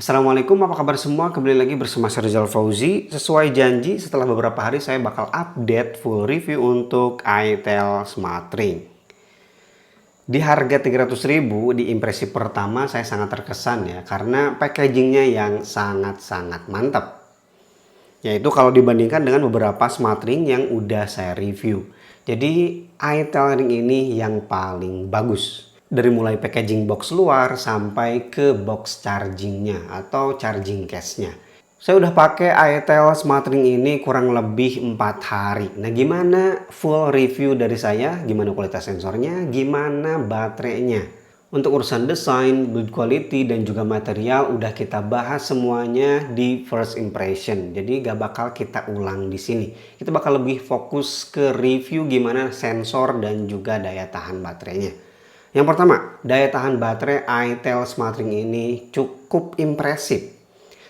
Assalamualaikum, apa kabar semua? Kembali lagi bersama saya Rizal Fauzi. Sesuai janji, setelah beberapa hari saya bakal update full review untuk itel SmartRing. Di harga 300.000 di impresi pertama saya sangat terkesan ya, karena packagingnya yang sangat-sangat mantap. Yaitu kalau dibandingkan dengan beberapa SmartRing yang udah saya review. Jadi itel ring ini yang paling bagus. Dari mulai packaging box luar sampai ke box chargingnya atau charging case-nya. Saya udah pakai itel SmartRing ini kurang lebih 4 hari. Nah, gimana full review dari saya? Gimana kualitas sensornya? Gimana baterainya? Untuk urusan desain, build quality, dan juga material udah kita bahas semuanya di first impression. Jadi gak bakal kita ulang di sini. Kita bakal lebih fokus ke review gimana sensor dan juga daya tahan baterainya. Yang pertama, daya tahan baterai itel SmartRing ini cukup impresif.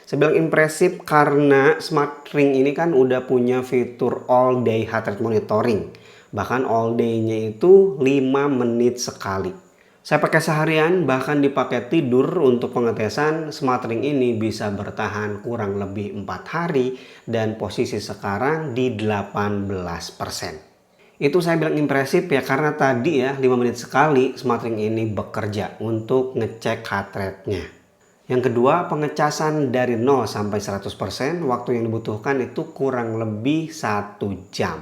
Saya bilang impresif karena SmartRing ini kan udah punya fitur all day heart rate monitoring. Bahkan all day-nya itu 5 menit sekali. Saya pakai seharian, bahkan dipakai tidur untuk pengetesan, SmartRing ini bisa bertahan kurang lebih 4 hari dan posisi sekarang di 18%. Itu saya bilang impresif ya karena tadi ya 5 menit sekali SmartRing ini bekerja untuk ngecek heart rate-nya. Yang kedua, pengecasan dari 0 sampai 100% waktu yang dibutuhkan itu kurang lebih 1 jam.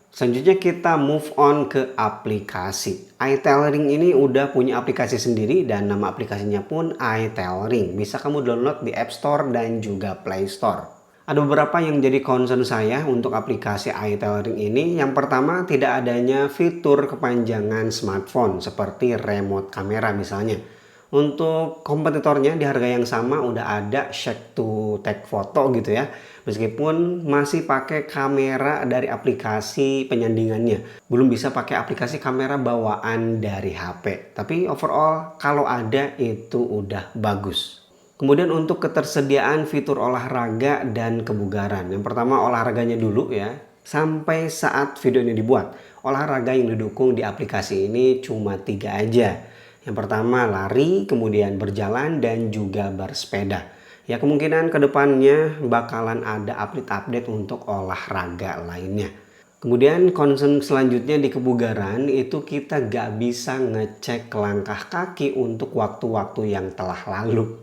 Selanjutnya kita move on ke aplikasi. itel ring ini udah punya aplikasi sendiri dan nama aplikasinya pun itel ring. Bisa kamu download di App Store dan juga Play Store. Ada beberapa yang jadi concern saya untuk aplikasi itel ring ini. Yang pertama, tidak adanya fitur kepanjangan smartphone seperti remote kamera misalnya. Untuk kompetitornya di harga yang sama udah ada shake to take photo gitu ya. Meskipun masih pakai kamera dari aplikasi penyandingannya. Belum bisa pakai aplikasi kamera bawaan dari HP. Tapi overall kalau ada itu udah bagus. Kemudian untuk ketersediaan fitur olahraga dan kebugaran. Yang pertama olahraganya dulu ya. Sampai saat video ini dibuat, olahraga yang didukung di aplikasi ini cuma 3 aja. Yang pertama lari, kemudian berjalan, dan juga bersepeda. Ya kemungkinan kedepannya bakalan ada update-update untuk olahraga lainnya. Kemudian concern selanjutnya di kebugaran itu kita gak bisa ngecek langkah kaki untuk waktu-waktu yang telah lalu.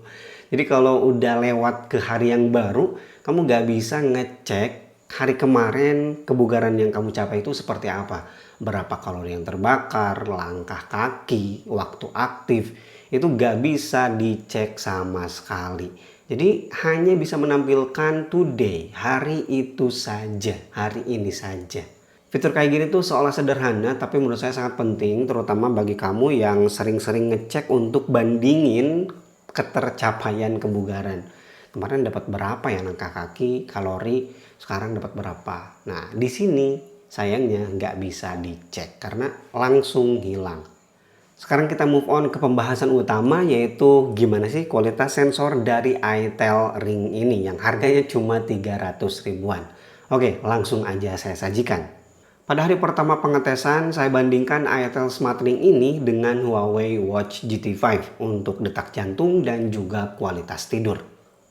Jadi kalau udah lewat ke hari yang baru, kamu gak bisa ngecek hari kemarin kebugaran yang kamu capai itu seperti apa. Berapa kalori yang terbakar, langkah kaki, waktu aktif, itu gak bisa dicek sama sekali. Jadi hanya bisa menampilkan today, hari itu saja, hari ini saja. Fitur kayak gini tuh seolah sederhana, tapi menurut saya sangat penting, terutama bagi kamu yang sering-sering ngecek untuk bandingin ketercapaian kebugaran. Kemarin dapat berapa ya langkah kaki, kalori, sekarang dapat berapa. Nah, di sini sayangnya nggak bisa dicek karena langsung hilang. Sekarang kita move on ke pembahasan utama, yaitu gimana sih kualitas sensor dari itel ring ini yang harganya cuma 300 ribuan. Oke, langsung aja saya sajikan. Pada hari pertama pengetesan, saya bandingkan itel SmartRing ini dengan Huawei Watch GT5 untuk detak jantung dan juga kualitas tidur.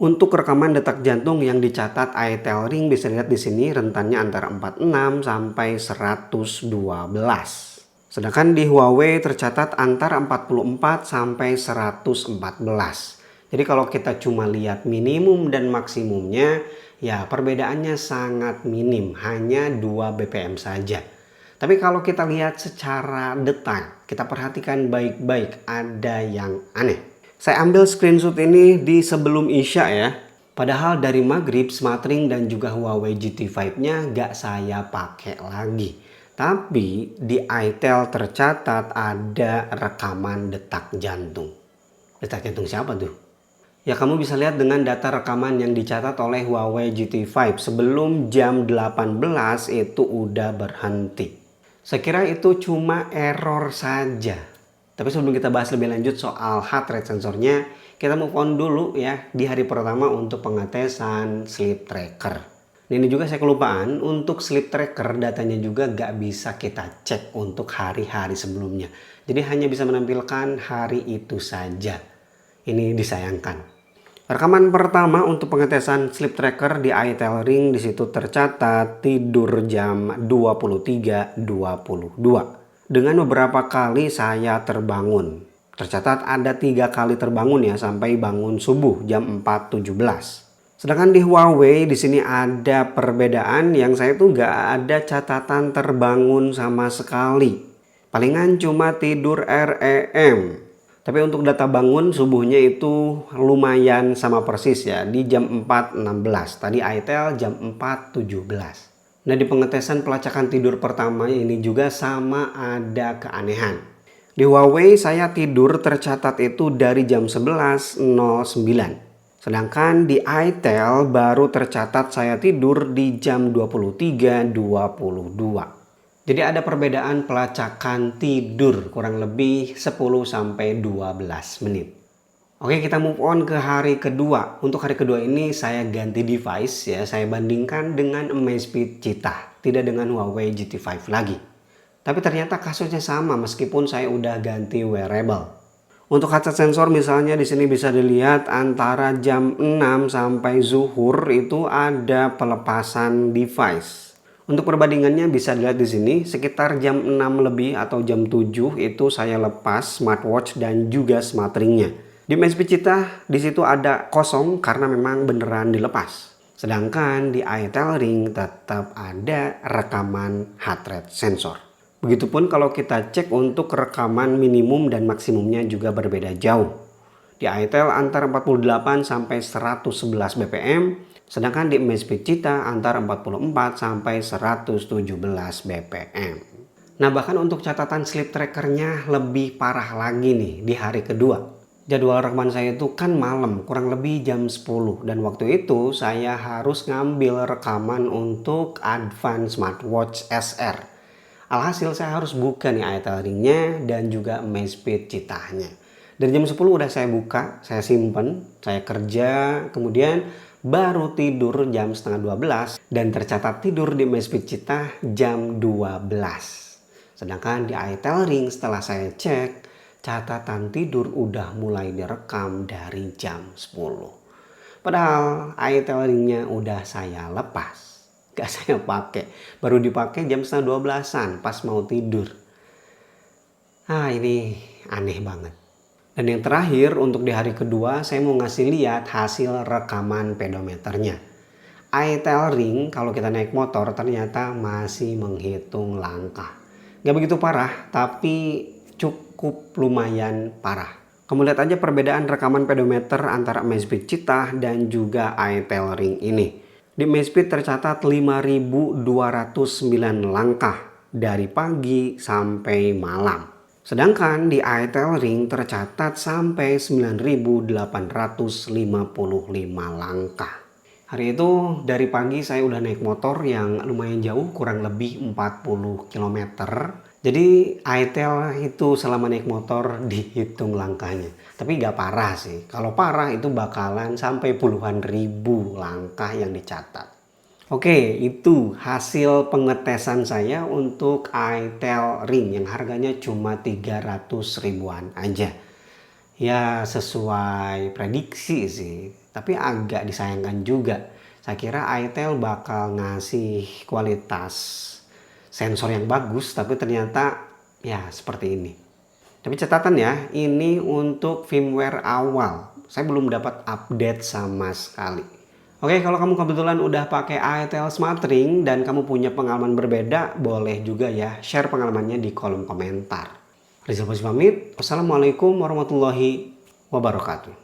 Untuk rekaman detak jantung yang dicatat itel ring bisa dilihat di sini rentannya antara 46 sampai 112. Sedangkan di Huawei tercatat antara 44 sampai 114. Jadi kalau kita cuma lihat minimum dan maksimumnya, ya perbedaannya sangat minim, hanya 2 bpm saja. Tapi kalau kita lihat secara detail, kita perhatikan baik-baik, ada yang aneh. Saya ambil screenshot ini di sebelum Isya ya. Padahal dari maghrib, SmartRing dan juga Huawei GT5-nya gak saya pakai lagi. Tapi di itel tercatat ada rekaman detak jantung. Detak jantung siapa tuh? Ya kamu bisa lihat dengan data rekaman yang dicatat oleh Huawei GT5 sebelum jam 18 itu udah berhenti. Saya kira itu cuma error saja. Tapi sebelum kita bahas lebih lanjut soal heart rate sensornya, kita move on dulu ya di hari pertama untuk pengetesan sleep tracker. Ini juga saya kelupaan, untuk sleep tracker datanya juga gak bisa kita cek untuk hari-hari sebelumnya. Jadi hanya bisa menampilkan hari itu saja. Ini disayangkan. Rekaman pertama untuk pengetesan sleep tracker di itel ring, di situ tercatat tidur jam 23.22. Dengan beberapa kali saya terbangun. Tercatat ada 3 kali terbangun ya, sampai bangun subuh jam 4.17. Sedangkan di Huawei di sini ada perbedaan yang saya tuh nggak ada catatan terbangun sama sekali. Palingan cuma tidur REM. Tapi untuk data bangun subuhnya itu lumayan sama persis ya, di jam 4.16. Tadi itel jam 4.17. Nah, di pengetesan pelacakan tidur pertama ini juga sama ada keanehan. Di Huawei saya tidur tercatat itu dari jam 11.09. Sedangkan di itel baru tercatat saya tidur di jam 23.22. Jadi ada perbedaan pelacakan tidur kurang lebih 10-12 menit. Oke, kita move on ke hari kedua. Untuk hari kedua ini saya ganti device ya. Saya bandingkan dengan Amazfit Cheetah, tidak dengan Huawei GT5 lagi. Tapi ternyata kasusnya sama meskipun saya udah ganti wearable. Untuk kaca sensor misalnya di sini bisa dilihat antara jam 6 sampai zuhur itu ada pelepasan device. Untuk perbandingannya bisa dilihat di sini, sekitar jam 6 lebih atau jam 7 itu saya lepas smartwatch dan juga smart ringnya. Di Amazfit Cheetah di situ ada kosong karena memang beneran dilepas. Sedangkan di itel ring tetap ada rekaman heart rate sensor. Begitupun kalau kita cek untuk rekaman minimum dan maksimumnya juga berbeda jauh. Di itel antara 48 sampai 111 bpm. Sedangkan di Amazfit Cheetah antara 44 sampai 117 bpm. Nah, bahkan untuk catatan sleep trackernya lebih parah lagi nih di hari kedua. Jadwal rekaman saya itu kan malam, kurang lebih jam 10. Dan waktu itu saya harus ngambil rekaman untuk Advanced Smartwatch SR. Alhasil saya harus buka nih itel ringnya dan juga Amazfit Cheetahnya. Dari jam 10 udah saya buka, saya simpen, saya kerja, kemudian baru tidur jam setengah 12 dan tercatat tidur di Amazfit Cheetah jam 12. Sedangkan di itel ring setelah saya cek, catatan tidur udah mulai direkam dari jam 10. Padahal itel ringnya udah saya lepas, gak saya pakai, baru dipakai jam setengah 12-an pas mau tidur. Ini aneh banget. Dan yang terakhir untuk di hari kedua saya mau ngasih lihat hasil rekaman pedometernya. itel ring kalau kita naik motor ternyata masih menghitung langkah. Gak begitu parah tapi cukup lumayan parah. Kamu lihat aja perbedaan rekaman pedometer antara Amazfit Cheetah dan juga itel ring ini. Di Amazfit tercatat 5.209 langkah dari pagi sampai malam. Sedangkan di itel ring tercatat sampai 9.855 langkah. Hari itu dari pagi saya udah naik motor yang lumayan jauh, kurang lebih 40 km. Jadi itel itu selama naik motor dihitung langkahnya. Tapi gak parah sih. Kalau parah itu bakalan sampai puluhan ribu langkah yang dicatat. Oke, itu hasil pengetesan saya untuk itel ring yang harganya cuma 300 ribuan aja. Ya sesuai prediksi sih, tapi agak disayangkan juga. Saya kira itel bakal ngasih kualitas sensor yang bagus, tapi ternyata ya seperti ini. Tapi catatan ya, ini untuk firmware awal. Saya belum dapat update sama sekali. Oke, kalau kamu kebetulan udah pakai itel Smart Ring dan kamu punya pengalaman berbeda, boleh juga ya share pengalamannya di kolom komentar. Rizal Fauzi pamit. Wassalamualaikum warahmatullahi wabarakatuh.